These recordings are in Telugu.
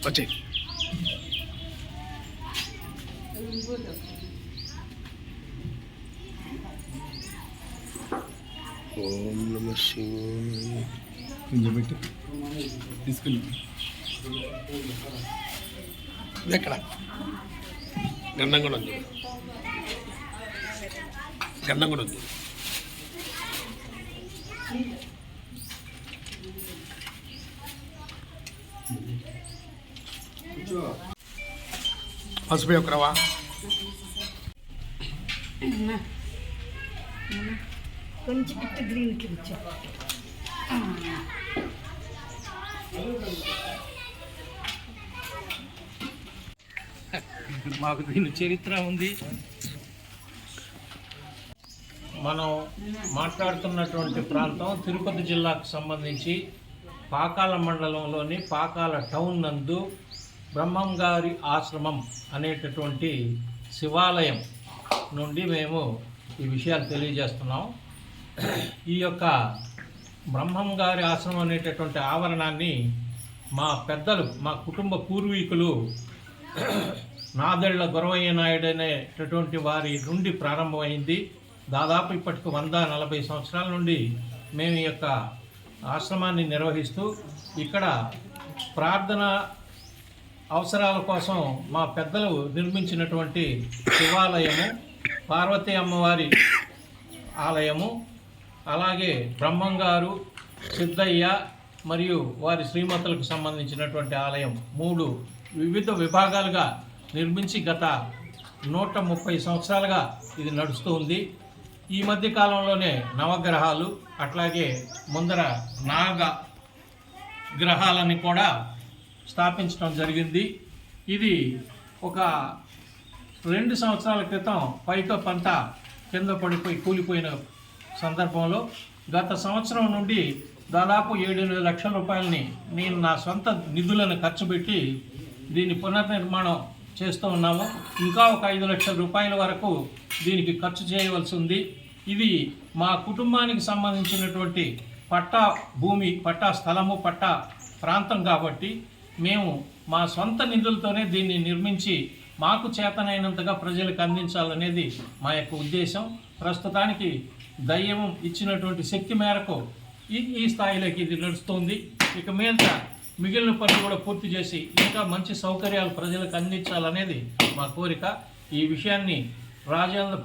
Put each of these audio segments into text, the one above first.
వచ్చే ఓం నమ శివాయ కొంచెం పెట్టి తీసుకెళ్ళి ఎక్కడ గంధం కూడా ఉంది, గంధం కూడా ఉంది. పసుపు యొక్క రవా కొంచెం ఇట్టు గ్రీన్కి ఇచ్చా. మాకు దీని చరిత్ర ఉంది. మనం మాట్లాడుతున్నటువంటి ప్రాంతం తిరుపతి జిల్లాకు సంబంధించి పాకాల మండలంలోని పాకాల టౌన్ నందు బ్రహ్మంగారి ఆశ్రమం అనేటటువంటి శివాలయం నుండి మేము ఈ విషయాలు తెలియజేస్తున్నాం. ఈ యొక్క బ్రహ్మంగారి ఆశ్రమం అనేటటువంటి ఆవరణాన్ని మా పెద్దలు, మా కుటుంబ పూర్వీకులు నాదెళ్ల గొరవయ్య నాయుడు అనేటటువంటి వారి నుండి ప్రారంభమైంది. దాదాపు ఇప్పటికి 140 సంవత్సరాల నుండి మేము ఈ యొక్క ఆశ్రమాన్ని నిర్వహిస్తూ ఇక్కడ ప్రార్థన అవసరాల కోసం మా పెద్దలు నిర్మించినటువంటి శివాలయము, పార్వతీ అమ్మవారి ఆలయము, అలాగే బ్రహ్మంగారు, సిద్ధయ్య మరియు వారి శ్రీమతులకు సంబంధించినటువంటి ఆలయం 3 వివిధ విభాగాలుగా నిర్మించి గత 130 సంవత్సరాలుగా ఇది నడుస్తూ ఉంది. ఈ మధ్య కాలంలోనే నవగ్రహాలు, అట్లాగే ముందర నాగ గ్రహాలని కూడా స్థాపించడం జరిగింది. ఇది ఒక 2 సంవత్సరాల క్రితం పైతో పంత కింద పడిపోయి కూలిపోయిన సందర్భంలో గత సంవత్సరం నుండి దాదాపు 7-8 లక్షల రూపాయలని నేను నా సొంత నిధులను ఖర్చు పెట్టి దీన్ని పునర్నిర్మాణం చేస్తూ ఉన్నాము. ఇంకా ఒక 5 లక్షల రూపాయల వరకు దీనికి ఖర్చు చేయవలసి ఉంది. ఇది మా కుటుంబానికి సంబంధించినటువంటి పట్టా భూమి, పట్టా స్థలము, పట్టా ప్రాంతం కాబట్టి మేము మా సొంత నిధులతోనే దీన్ని నిర్మించి మాకు చేతనైనంతగా ప్రజలకు అందించాలనేది మా యొక్క ఉద్దేశం. ప్రస్తుతానికి దయ్యం ఇచ్చినటువంటి శక్తి మేరకు ఈ స్థాయిలోకి ఇది నడుస్తుంది. ఇక మీద మిగిలిన పనులు కూడా పూర్తి చేసి ఇంకా మంచి సౌకర్యాలు ప్రజలకు అందించాలనేది మా కోరిక. ఈ విషయాన్ని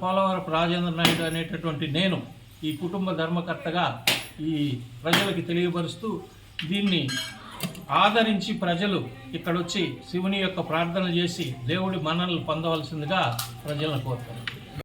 పోలవరపు రాజేంద్ర నాయుడు అనేటటువంటి నేను ఈ కుటుంబ ధర్మకర్తగా ఈ ప్రజలకి తెలియపరుస్తూ దీన్ని ఆదరించి ప్రజలు ఇక్కడొచ్చి శివుని యొక్క ప్రార్థన చేసి దేవుడి మన్ననలు పొందవలసిందిగా ప్రజలను కోరుతారు.